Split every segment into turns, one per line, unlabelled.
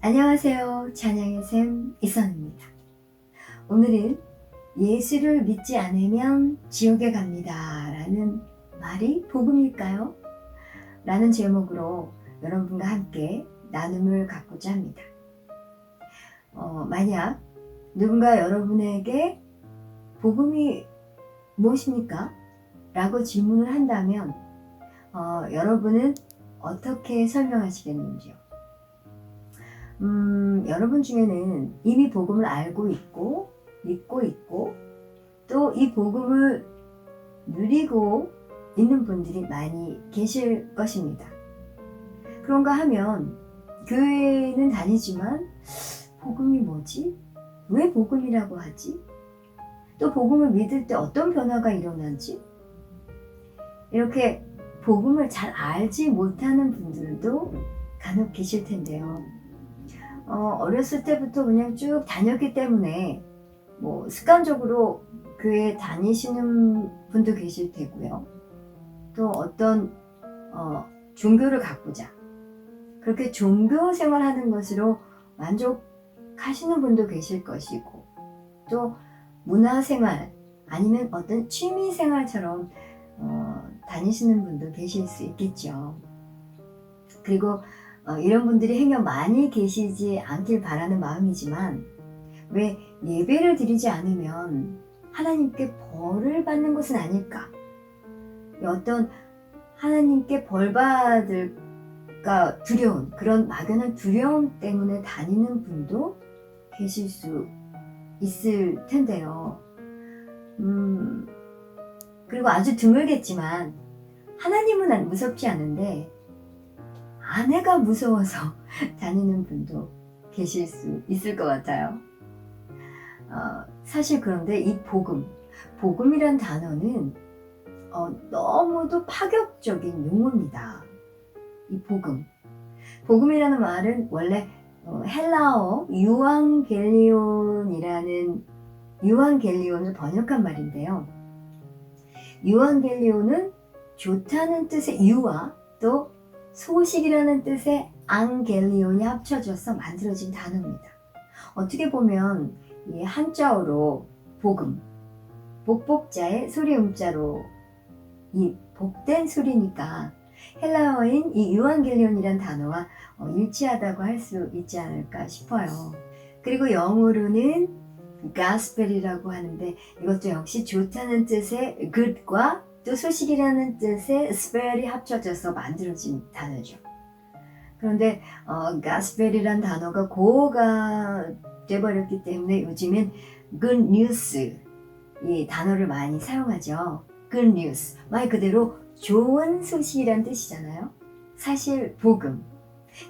안녕하세요. 찬양의 샘 이선입니다. 오늘은 예수를 믿지 않으면 지옥에 갑니다 라는 말이 복음일까요? 라는 제목으로 여러분과 함께 나눔을 갖고자 합니다. 만약 누군가 여러분에게 복음이 무엇입니까? 라고 질문을 한다면 여러분은 어떻게 설명하시겠는지요? 여러분 중에는 이미 복음을 알고 있고 믿고 있고 또 이 복음을 누리고 있는 분들이 많이 계실 것입니다. 그런가 하면 교회는 다니지만 복음이 뭐지? 왜 복음이라고 하지? 또 복음을 믿을 때 어떤 변화가 일어나지? 이렇게 복음을 잘 알지 못하는 분들도 간혹 계실 텐데요. 어렸을 때부터 그냥 쭉 다녔기 때문에 습관적으로 교회 다니시는 분도 계실 테고요. 또 어떤 종교를 갖고자 그렇게 종교 생활하는 것으로 만족하시는 분도 계실 것이고, 또 문화생활 아니면 어떤 취미생활처럼 다니시는 분도 계실 수 있겠죠. 그리고 이런 분들이 행여 많이 계시지 않길 바라는 마음이지만, 왜 예배를 드리지 않으면 하나님께 벌을 받는 것은 아닐까? 어떤 하나님께 벌 받을까 두려운, 그런 막연한 두려움 때문에 다니는 분도 계실 수 있을 텐데요. 그리고 아주 드물겠지만 하나님은 무섭지 않은데 아내가 무서워서 다니는 분도 계실 수 있을 것 같아요. 사실 그런데 이 복음이란 단어는 너무도 파격적인 용어입니다. 이 복음이라는 말은 원래 헬라어 유앙겔리온을 번역한 말인데요. 유앙겔리온은 좋다는 뜻의 유와 또 소식이라는 뜻의 앙겔리온이 합쳐져서 만들어진 단어입니다. 어떻게 보면 이 한자어로 복음, 복복자의 소리 음자로 이 복된 소리니까 헬라어인 이 유앙겔리온이란 단어와 일치하다고 할 수 있지 않을까 싶어요. 그리고 영어로는 gospel이라고 하는데, 이것도 역시 좋다는 뜻의 good과 또 소식이라는 뜻의 spell이 합쳐져서 만들어진 단어죠. 그런데 gospel이란 단어가 고어가 돼버렸기 때문에 요즘엔 good news 이 단어를 많이 사용하죠. good news, 말 그대로 좋은 소식이란 뜻이잖아요. 사실 복음,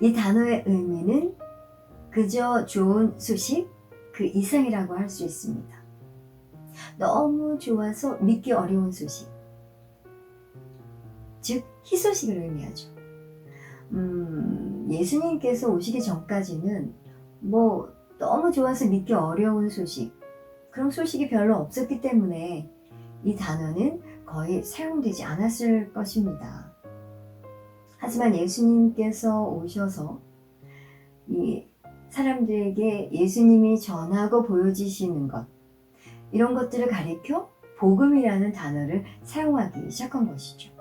이 단어의 의미는 그저 좋은 소식 그 이상이라고 할 수 있습니다. 너무 좋아서 믿기 어려운 소식, 즉 희소식을 의미하죠. 예수님께서 오시기 전까지는 너무 좋아서 믿기 어려운 소식, 그런 소식이 별로 없었기 때문에 이 단어는 거의 사용되지 않았을 것입니다. 하지만 예수님께서 오셔서 이 사람들에게 예수님이 전하고 보여주시는 것, 이런 것들을 가리켜 복음이라는 단어를 사용하기 시작한 것이죠.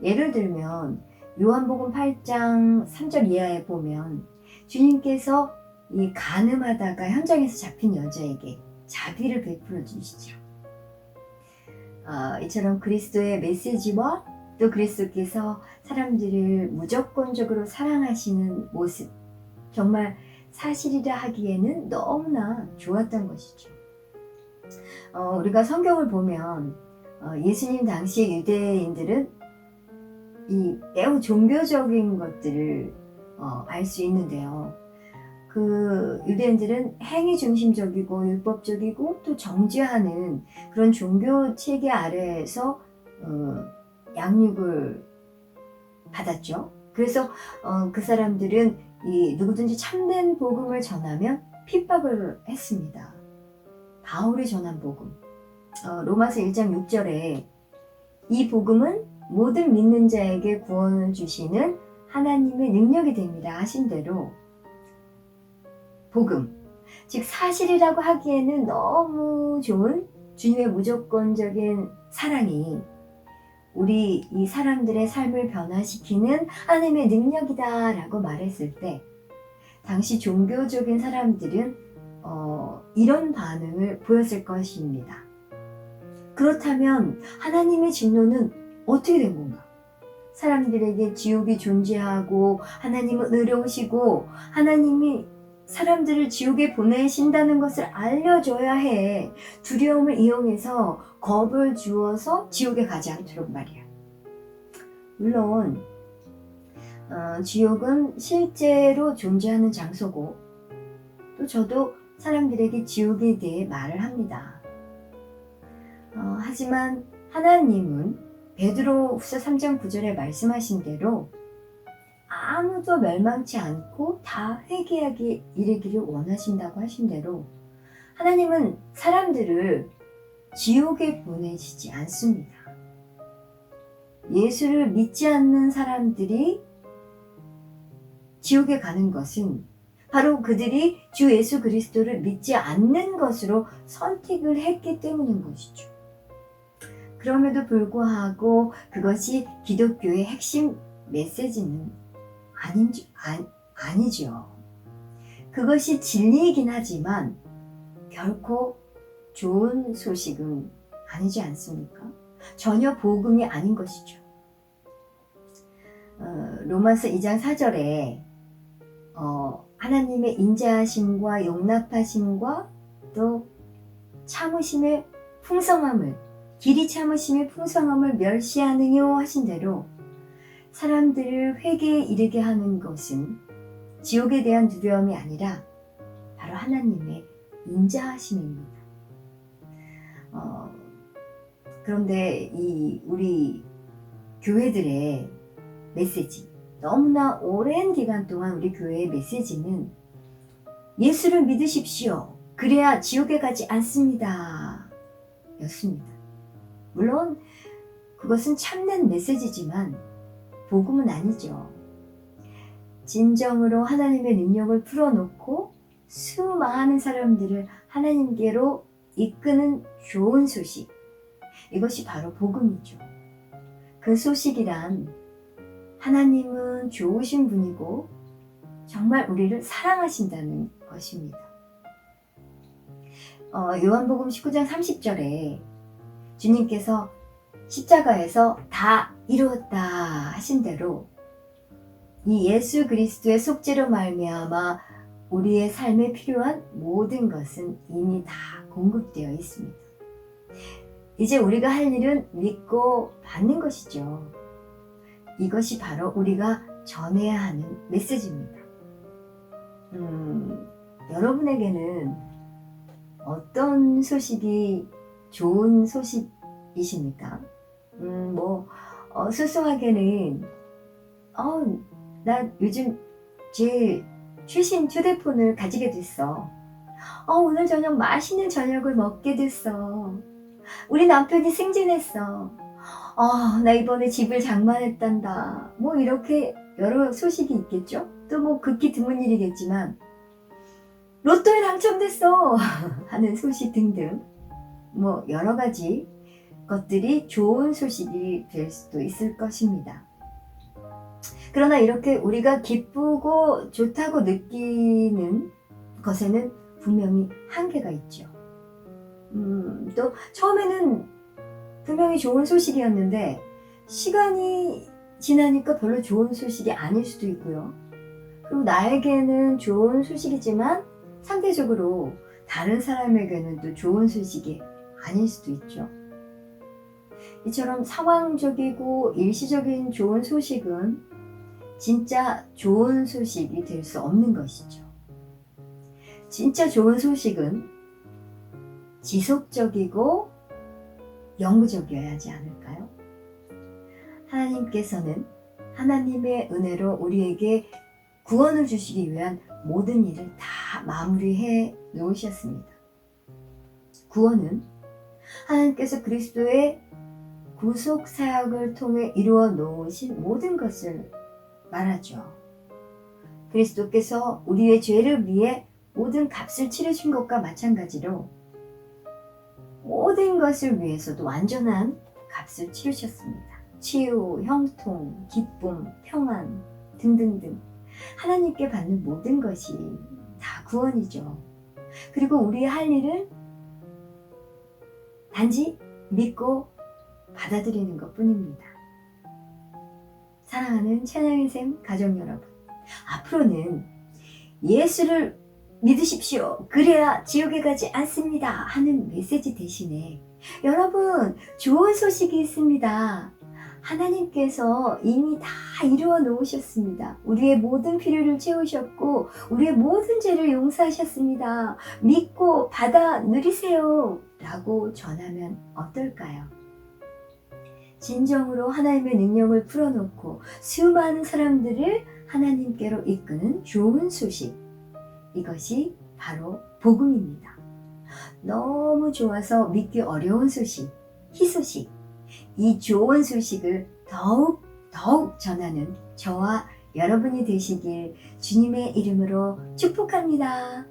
예를 들면 요한복음 8장 3절 이하에 보면 주님께서 이 간음하다가 현장에서 잡힌 여자에게 자비를 베풀어 주시죠. 이처럼 그리스도의 메시지와 또 그리스도께서 사람들을 무조건적으로 사랑하시는 모습, 정말 사실이라 하기에는 너무나 좋았던 것이죠. 우리가 성경을 보면 예수님 당시의 유대인들은 이 매우 종교적인 것들을 알 수 있는데요. 그 유대인들은 행위 중심적이고 율법적이고 또 정죄하는 그런 종교 체계 아래에서 양육을 받았죠. 그래서 그 사람들은 누구든지 참된 복음을 전하면 핍박을 했습니다. 바울이 전한 복음, 로마서 1장 6절에 이 복음은 모든 믿는 자에게 구원을 주시는 하나님의 능력이 됩니다 하신 대로 복음, 즉 사실이라고 하기에는 너무 좋은 주님의 무조건적인 사랑이 우리 이 사람들의 삶을 변화시키는 하나님의 능력이다 라고 말했을 때 당시 종교적인 사람들은 이런 반응을 보였을 것입니다. 그렇다면 하나님의 진노는 어떻게 된 건가? 사람들에게 지옥이 존재하고 하나님은 의로우시고 하나님이 사람들을 지옥에 보내신다는 것을 알려줘야 해. 두려움을 이용해서 겁을 주어서 지옥에 가지 않도록 말이야. 물론 지옥은 실제로 존재하는 장소고 또 저도 사람들에게 지옥에 대해 말을 합니다. 하지만 하나님은 베드로후서 3장 9절에 말씀하신 대로 아무도 멸망치 않고 다 회개하게 이르기를 원하신다고 하신 대로 하나님은 사람들을 지옥에 보내시지 않습니다. 예수를 믿지 않는 사람들이 지옥에 가는 것은 바로 그들이 주 예수 그리스도를 믿지 않는 것으로 선택을 했기 때문인 것이죠. 그럼에도 불구하고 그것이 기독교의 핵심 메시지는 아니죠. 그것이 진리이긴 하지만 결코 좋은 소식은 아니지 않습니까? 전혀 복음이 아닌 것이죠. 로마서 2장 4절에 하나님의 인자하심과 용납하심과 또 참으심의 풍성함을 길이 참으심의 풍성함을 멸시하느뇨 하신 대로 사람들을 회개에 이르게 하는 것은 지옥에 대한 두려움이 아니라 바로 하나님의 인자하심입니다. 그런데 우리 교회들의 메시지, 너무나 오랜 기간 동안 우리 교회의 메시지는 예수를 믿으십시오. 그래야 지옥에 가지 않습니다. 였습니다. 물론 그것은 참된 메시지지만 복음은 아니죠. 진정으로 하나님의 능력을 풀어놓고 수많은 사람들을 하나님께로 이끄는 좋은 소식, 이것이 바로 복음이죠. 그 소식이란 하나님은 좋으신 분이고 정말 우리를 사랑하신다는 것입니다. 요한복음 19장 30절에 주님께서 십자가에서 다 이루었다 하신 대로 이 예수 그리스도의 속죄로 말미암아 우리의 삶에 필요한 모든 것은 이미 다 공급되어 있습니다. 이제 우리가 할 일은 믿고 받는 것이죠. 이것이 바로 우리가 전해야 하는 메시지입니다. 여러분에게는 어떤 소식이 좋은 소식이십니까? 소소하게는 나 요즘 제일 최신 휴대폰을 가지게 됐어. 오늘 저녁 맛있는 저녁을 먹게 됐어. 우리 남편이 승진했어. 나 이번에 집을 장만했단다. 이렇게 여러 소식이 있겠죠? 또 극히 드문 일이겠지만 로또에 당첨됐어 하는 소식 등등 여러 가지 것들이 좋은 소식이 될 수도 있을 것입니다. 그러나 이렇게 우리가 기쁘고 좋다고 느끼는 것에는 분명히 한계가 있죠. 또 처음에는 분명히 좋은 소식이었는데 시간이 지나니까 별로 좋은 소식이 아닐 수도 있고요. 그리고 나에게는 좋은 소식이지만 상대적으로 다른 사람에게는 또 좋은 소식이 아닐 수도 있죠. 이처럼 상황적이고 일시적인 좋은 소식은 진짜 좋은 소식이 될 수 없는 것이죠. 진짜 좋은 소식은 지속적이고 영구적이어야 하지 않을까요? 하나님께서는 하나님의 은혜로 우리에게 구원을 주시기 위한 모든 일을 다 마무리해 놓으셨습니다. 구원은 하나님께서 그리스도의 구속 사역을 통해 이루어 놓으신 모든 것을 말하죠. 그리스도께서 우리의 죄를 위해 모든 값을 치르신 것과 마찬가지로 모든 것을 위해서도 완전한 값을 치르셨습니다. 치유, 형통, 기쁨, 평안 등등등 하나님께 받는 모든 것이 다 구원이죠. 그리고 우리의 할 일은 단지 믿고 받아들이는 것 뿐입니다. 사랑하는 찬양의 샘 가족 여러분, 앞으로는 예수를 믿으십시오. 그래야 지옥에 가지 않습니다. 하는 메시지 대신에 여러분, 좋은 소식이 있습니다. 하나님께서 이미 다 이루어 놓으셨습니다. 우리의 모든 필요를 채우셨고 우리의 모든 죄를 용서하셨습니다. 믿고 받아 누리세요. 라고 전하면 어떨까요? 진정으로 하나님의 능력을 풀어놓고 수많은 사람들을 하나님께로 이끄는 좋은 소식, 이것이 바로 복음입니다. 너무 좋아서 믿기 어려운 소식, 희소식, 이 좋은 소식을 더욱 전하는 저와 여러분이 되시길 주님의 이름으로 축복합니다.